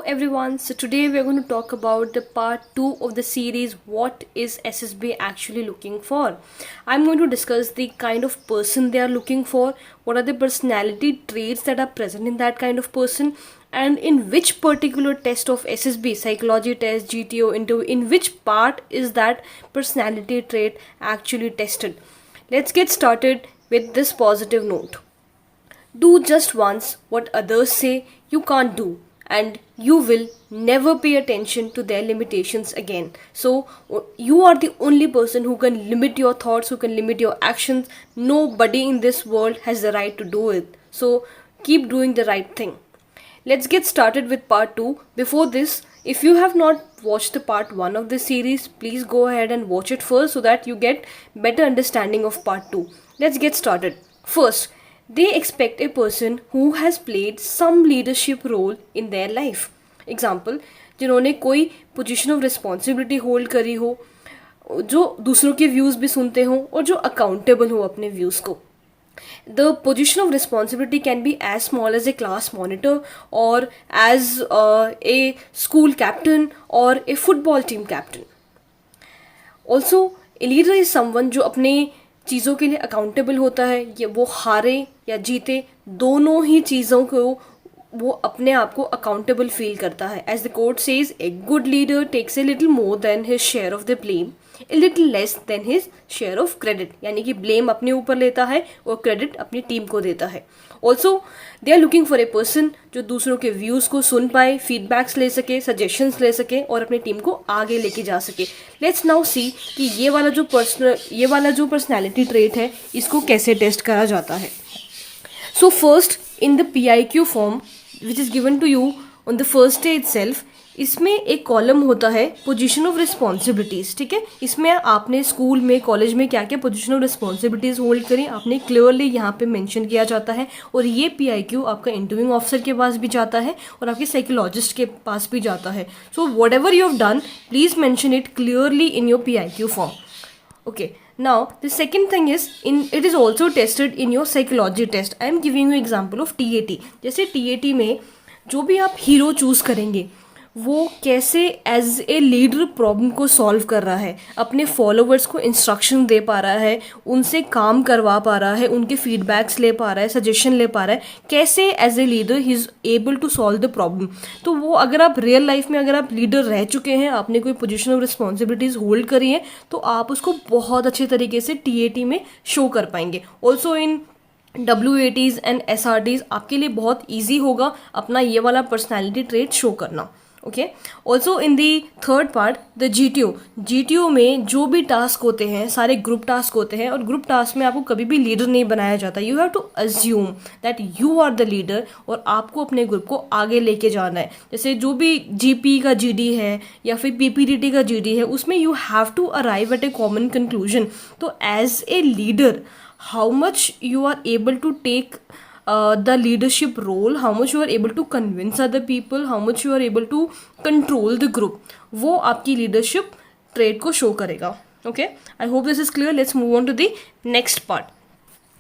everyone, so today we are going to talk about the part 2 of the series What is SSB actually looking for. I'm going to discuss the kind of person they are looking for, what are the personality traits that are present in that kind of person, and in which particular test of SSB, psychology test, GTO interview, in which part is that personality trait actually tested. Let's get started with this positive note. Do just once what others say you can't do, and you will never pay attention to their limitations again. So, you are the only person who can limit your thoughts, who can limit your actions. Nobody in this world has the right to do it. So, keep doing the right thing. Let's get started with part 2. Before this, if you have not watched the part 1 of this series, please go ahead and watch it first so that you get better understanding of part 2. Let's get started. First, they expect a person who has played some leadership role in their life. Example, जिन्होंने कोई position of responsibility hold करी हो, जो दूसरों के views भी सुनते हो और जो अकाउंटेबल हो अपने व्यूज़ को. The position of responsibility can be as small as a class monitor or as a school captain or a football team captain. Also, a leader is someone जो अपने चीज़ों के लिए अकाउंटेबल होता है. ये वो हारे या जीते दोनों ही चीज़ों को वो अपने आप को अकाउंटेबल फील करता है. As the court says, a good leader takes a little more than his share of the blame, a little less than his share of credit. यानी कि ब्लेम अपने ऊपर लेता है और क्रेडिट अपनी टीम को देता है. Also they are looking for a person जो दूसरों के व्यूज़ को सुन पाए, फीडबैक्स ले सके, सजेशंस ले सके और अपनी टीम को आगे लेके जा सके. लेट्स नाउ सी कि ये वाला जो पर्सनैलिटी ट्रेट है इसको कैसे टेस्ट करा जाता है. So first, in the PIQ form which is given to you on the first day itself, इसमें एक कॉलम होता है पोजीशन ऑफ रिस्पॉन्सिबिलिटीज़. ठीक है, इसमें आपने स्कूल में, कॉलेज में क्या क्या पोजीशन ऑफ रिस्पॉन्सिबिलिटीज़ होल्ड करी आपने क्लियरली यहाँ पे मेंशन किया जाता है. और ये PIQ आपका इंटरव्यूइंग ऑफिसर के पास भी जाता है और आपके साइकोलॉजिस्ट के पास भी जाता है. So what ever you have done, please mention it clearly in your PIQ form. Okay, now the second thing is it is also tested in your psychology test. I am giving you example of TAT. जैसे TAT में जो भी आप hero choose करेंगे वो कैसे as a leader problem को solve कर रहा है, अपने फॉलोवर्स को इंस्ट्रक्शन दे पा रहा है, उनसे काम करवा पा रहा है, उनके फीडबैक्स ले पा रहा है, सजेशन ले पा रहा है, कैसे as a leader he is able to solve the problem. तो वो अगर आप रियल लाइफ में अगर आप लीडर रह चुके हैं, आपने कोई पोजीशन ऑफ रिस्पॉन्सिबिलिटीज़ होल्ड करी है, तो आप उसको बहुत अच्छे तरीके से TAT में शो कर पाएंगे. Also in WATs and SRTs आपके लिए बहुत ईजी होगा अपना ये वाला पर्सनैलिटी ट्रेट शो करना. Okay, also in the third part, the GTO में जो भी टास्क होते हैं सारे ग्रुप टास्क होते हैं और ग्रुप टास्क में आपको कभी भी लीडर नहीं बनाया जाता. You have to assume that you are the leader और आपको अपने ग्रुप को आगे लेके जाना है. जैसे जो भी GP का GD है या फिर PPDT का GD है, उसमें you have to arrive at a common conclusion. तो as a leader, how much you are able to take the leadership role, how much you are able to convince other people, how much you are able to control the group, वो आपकी leadership trait को show करेगा. Okay, I hope this is clear. Let's move on to the next part.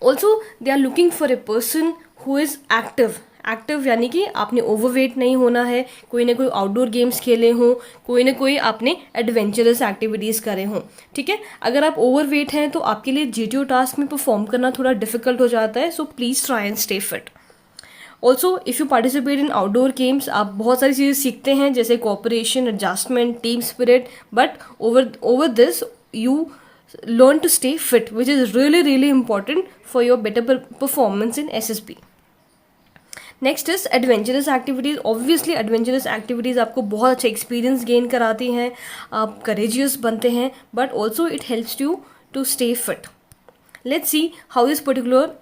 Also, they are looking for a person who is active. Active यानी कि आपने overweight नहीं होना है, कोई ना कोई आउटडोर गेम्स खेले हों, कोई ना कोई आपने एडवेंचरस एक्टिविटीज़ करे हों. ठीक है, अगर आप ओवरवेट हैं तो आपके लिए GTO टास्क में परफॉर्म करना थोड़ा डिफिकल्ट हो जाता है. So please try and stay fit. Also if you participate in outdoor games, आप बहुत सारी चीज़ें सीखते हैं जैसे cooperation, adjustment, team spirit, but over this you learn to stay fit, which is really really important for your better performance in SSB. Next is adventurous activities. Obviously adventurous activities आपको बहुत अच्छा एक्सपीरियंस गेन कराती हैं, आप courageous बनते हैं, but also it helps you to stay fit. Let's see how this particular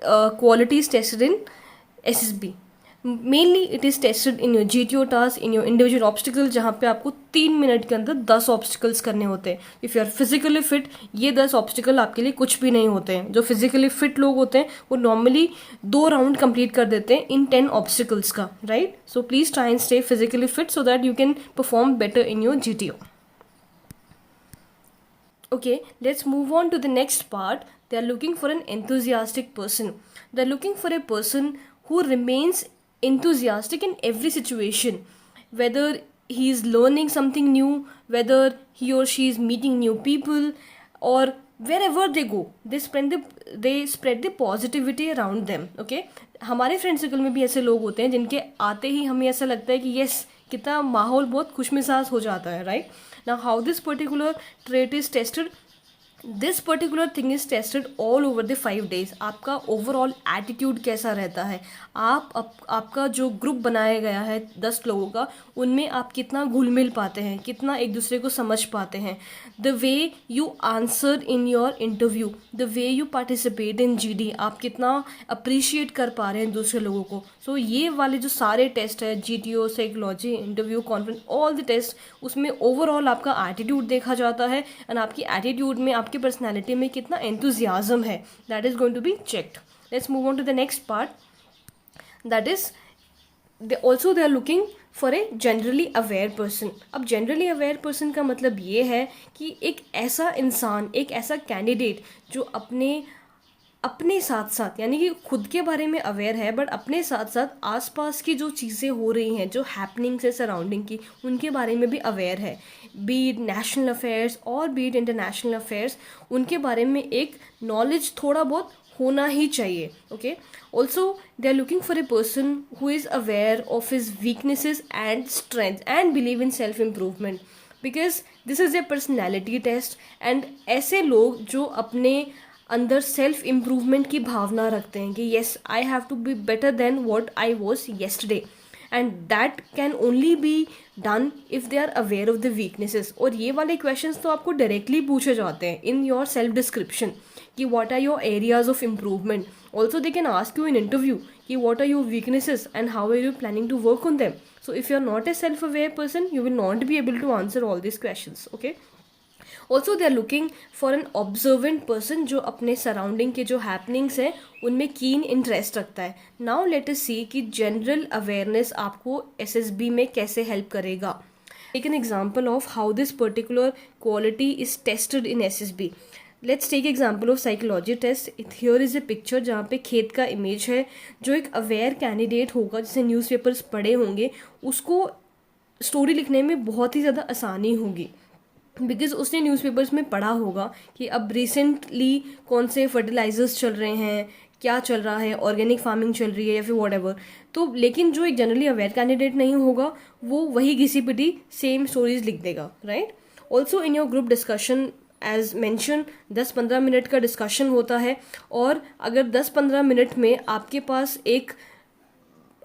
quality is tested in SSB. Mainly it is tested in your GTO task, in your individual obstacle, जहाँ पे आपको 3 minute के अंदर 10 obstacles करने होते हैं. If you are physically fit, ये 10 obstacle आपके लिए कुछ भी नहीं होते हैं. जो फिजिकली फिट लोग होते हैं वो नॉर्मली 2 राउंड कंप्लीट कर देते हैं इन 10 ऑब्स्टिकल्स का, right. So please try and stay physically fit so that you can perform better in your GTO. Okay, let's move on to the next part. They are looking for an enthusiastic person. They are looking for a person who remains enthusiastic in every situation. whether he is learning something new, whether he or she is meeting new people, or wherever they go, they spread the positivity around them. Okay, हमारे friend circle में भी ऐसे लोग होते हैं जिनके आते ही हमें ऐसा लगता है कि यस, कितना माहौल बहुत खुशमिजाज हो जाता है, right? Now how this particular trait is tested, this particular thing is tested all over the 5 days. आपका ओवरऑल एटीट्यूड कैसा रहता है, आपका जो ग्रुप बनाया गया है 10 लोगों का, उनमें आप कितना घुल मिल पाते हैं, कितना एक दूसरे को समझ पाते हैं, the way you answer in your interview, the way you participate in GD, आप कितना अप्रिशिएट कर पा रहे हैं दूसरे लोगों को. सो ये वाले जो सारे टेस्ट है, GTO, psychology, interview, conference, all the test, उसमें ओवरऑल आपका एटीट्यूड देखा जाता है, एंड आपकी एटीट्यूड में, आपकी पर्सनैलिटी में कितना एंथुजियाज्म है, that is going to be checked. Let's move on to the next part, that is they are looking for a generally aware person. अब generally aware person का मतलब ये है कि एक ऐसा इंसान, एक ऐसा कैंडिडेट जो अपने साथ साथ, यानी कि खुद के बारे में अवेयर है, बट अपने साथ साथ आसपास की जो चीज़ें हो रही हैं, जो हैपनिंग्स है सराउंडिंग की, उनके बारे में भी अवेयर है. बी इट नेशनल अफेयर्स और बी इट इंटरनेशनल अफेयर्स, उनके बारे में एक नॉलेज थोड़ा बहुत होना ही चाहिए. Okay, also they are looking for a person who is aware of his weaknesses and strength and believe in self improvement, because this is a personality test. And ऐसे लोग जो अपने अंदर सेल्फ इम्प्रूवमेंट की भावना रखते हैं कि yes, I have to be better than what I was yesterday, and that can only be done if they are aware of the weaknesses. और ये वाले क्वेश्चंस तो आपको डायरेक्टली पूछे जाते हैं इन योर सेल्फ डिस्क्रिप्शन कि what are your areas of improvement. Also they can ask you in interview कि what are your weaknesses and how are you planning to work on them. So if you are not a self-aware person, you will not be able to answer all these questions. Okay. Also they are looking for an observant person जो अपने surrounding के जो happenings हैं उनमें keen interest रखता है. Now let us सी कि general awareness आपको SSB में कैसे हेल्प करेगा. Take an example of how this particular quality is tested in SSB. Let's take example of psychology test. Here is a picture जहाँ पे खेत का इमेज है. जो एक अवेयर कैंडिडेट होगा, जिसने न्यूज़पेपर्स पढ़े होंगे, उसको स्टोरी लिखने में बहुत ही ज़्यादा आसानी होगी, बिकॉज उसने न्यूज़पेपर्स में पढ़ा होगा कि अब रिसेंटली कौन से फर्टिलाइजर्स चल रहे हैं, क्या चल रहा है, ऑर्गेनिक फार्मिंग चल रही है या फिर वॉट एवर. तो लेकिन जो एक जनरली अवेयर कैंडिडेट नहीं होगा, वो वही घिसी पिटी सेम स्टोरीज लिख देगा, right? Also in your group discussion as mention 10-15 minute का डिस्कशन होता है, और अगर 10-15 मिनट में आपके पास एक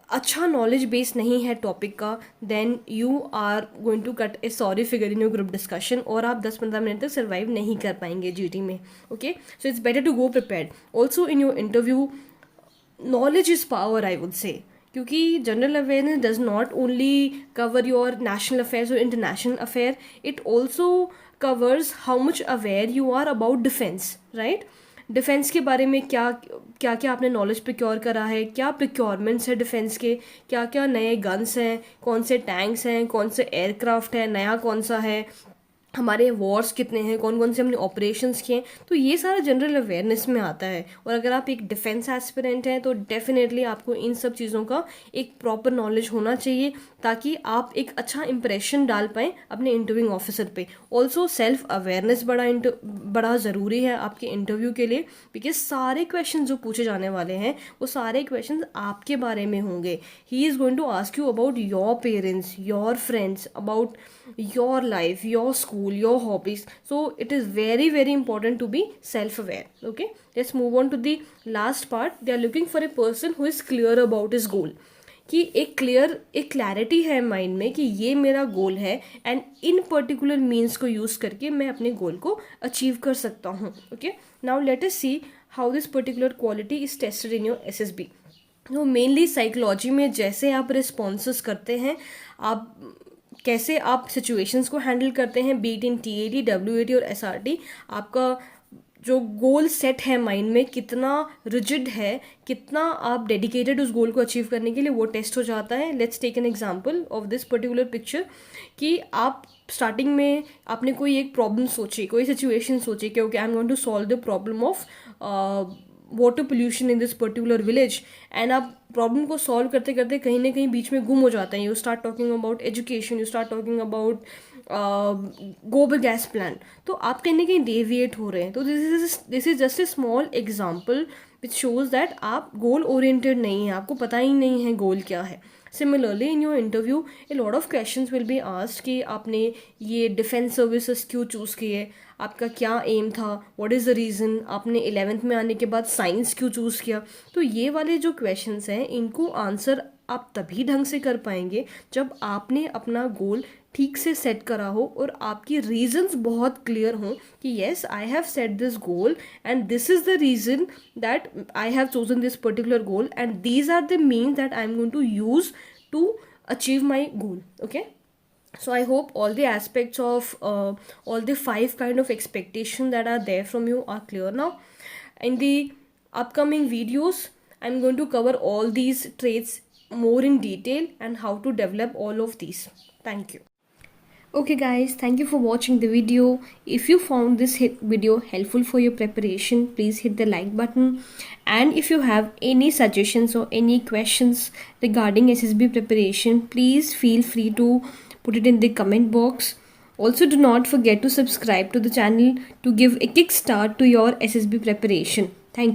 अच्छा नॉलेज बेस नहीं है टॉपिक का, then you are going to cut a sorry figure in your group discussion, और आप 10-15 मिनट तक सर्वाइव नहीं कर पाएंगे GT में. Okay, so it's better to go prepared. Also in your interview, knowledge is power, I would say, क्योंकि general awareness does not only cover your national affairs और international affair, it also covers how much aware you are about defense, right? Defence के बारे में क्या क्या आपने knowledge procure करा है, क्या प्रिक्योरमेंट्स है डिफेंस के, क्या क्या नए गन्स हैं, कौन से टैंक्स हैं, कौन से एयरक्राफ्ट है, नया कौन सा है, हमारे वॉर्स कितने हैं, कौन कौन से हमने ऑपरेशंस किए हैं. तो ये सारा जनरल अवेयरनेस में आता है. और अगर आप एक डिफेंस एस्पिरेंट हैं तो डेफिनेटली आपको इन सब चीज़ों का एक प्रॉपर नॉलेज होना चाहिए, ताकि आप एक अच्छा इंप्रेशन डाल पाएँ अपने इंटरव्यूइंग ऑफिसर पे. ऑल्सो सेल्फ अवेयरनेस बड़ा ज़रूरी है आपके इंटरव्यू के लिए, बिकॉज सारे क्वेश्चन जो पूछे जाने वाले हैं वो सारे क्वेश्चन आपके बारे में होंगे. He is going to ask you about your parents, your friends, about your life, your school, your hobbies. So it is very very important to be self aware. Okay, let's move on to the last part. They are looking for a person who is clear about his goal, कि एक clarity है mind में कि ये मेरा गोल है, and in particular means को use करके मैं अपने गोल को अचीव कर सकता हूँ. Okay, now let us C how this particular quality is tested in your SSB. तो मेनली साइकोलॉजी में जैसे आप रिस्पॉन्सेस करते हैं, आप कैसे आप सिचुएशंस को हैंडल करते हैं, बीट इन TAT, WAT और SRT, आपका जो गोल सेट है माइंड में कितना रिजिड है, कितना आप डेडिकेटेड उस गोल को अचीव करने के लिए, वो टेस्ट हो जाता है. Let's take an example of this particular picture, कि आप स्टार्टिंग में आपने कोई एक प्रॉब्लम सोची, कोई सिचुएशन सोची कि okay, I am going to solve the problem of water pollution in this particular village, and आप प्रॉब्लम को सॉल्व करते करते कहीं ना कहीं बीच में गुम हो जाते हैं. You start talking about education, you start talking about गोबर गैस प्लांट. तो आप कहीं ना कहीं डेविएट हो रहे हैं. तो this is just a small example which shows that आप गोल ओरिएंटेड नहीं है, आपको पता ही नहीं है गोल क्या है. Similarly in your interview a lot of questions will be asked कि आपने ये डिफेंस सर्विसेज क्यों चूज़ किए, आपका क्या एम था, व्हाट इज़ द रीज़न, आपने 11th में आने के बाद साइंस क्यों चूज़ किया. तो ये वाले जो क्वेश्चंस हैं इनको आंसर आप तभी ढंग से कर पाएंगे जब आपने अपना गोल ठीक से सेट करा हो और आपकी रीजंस बहुत क्लियर हों कि yes I have set this goal and this is the reason that I have chosen this particular goal and these are the means that I am going to use to achieve my goal. Okay, so I hope all the aspects of all the 5 kind of expectation that are there from you are clear now. In the upcoming videos I'm going to cover all these traits more in detail and how to develop all of these. Thank you. Okay guys, thank you for watching the video. If you found this video helpful for your preparation, please hit the like button. And if you have any suggestions or any questions regarding SSB preparation, please feel free to put it in the comment box. Also, do not forget to subscribe to the channel to give a kickstart to your SSB preparation.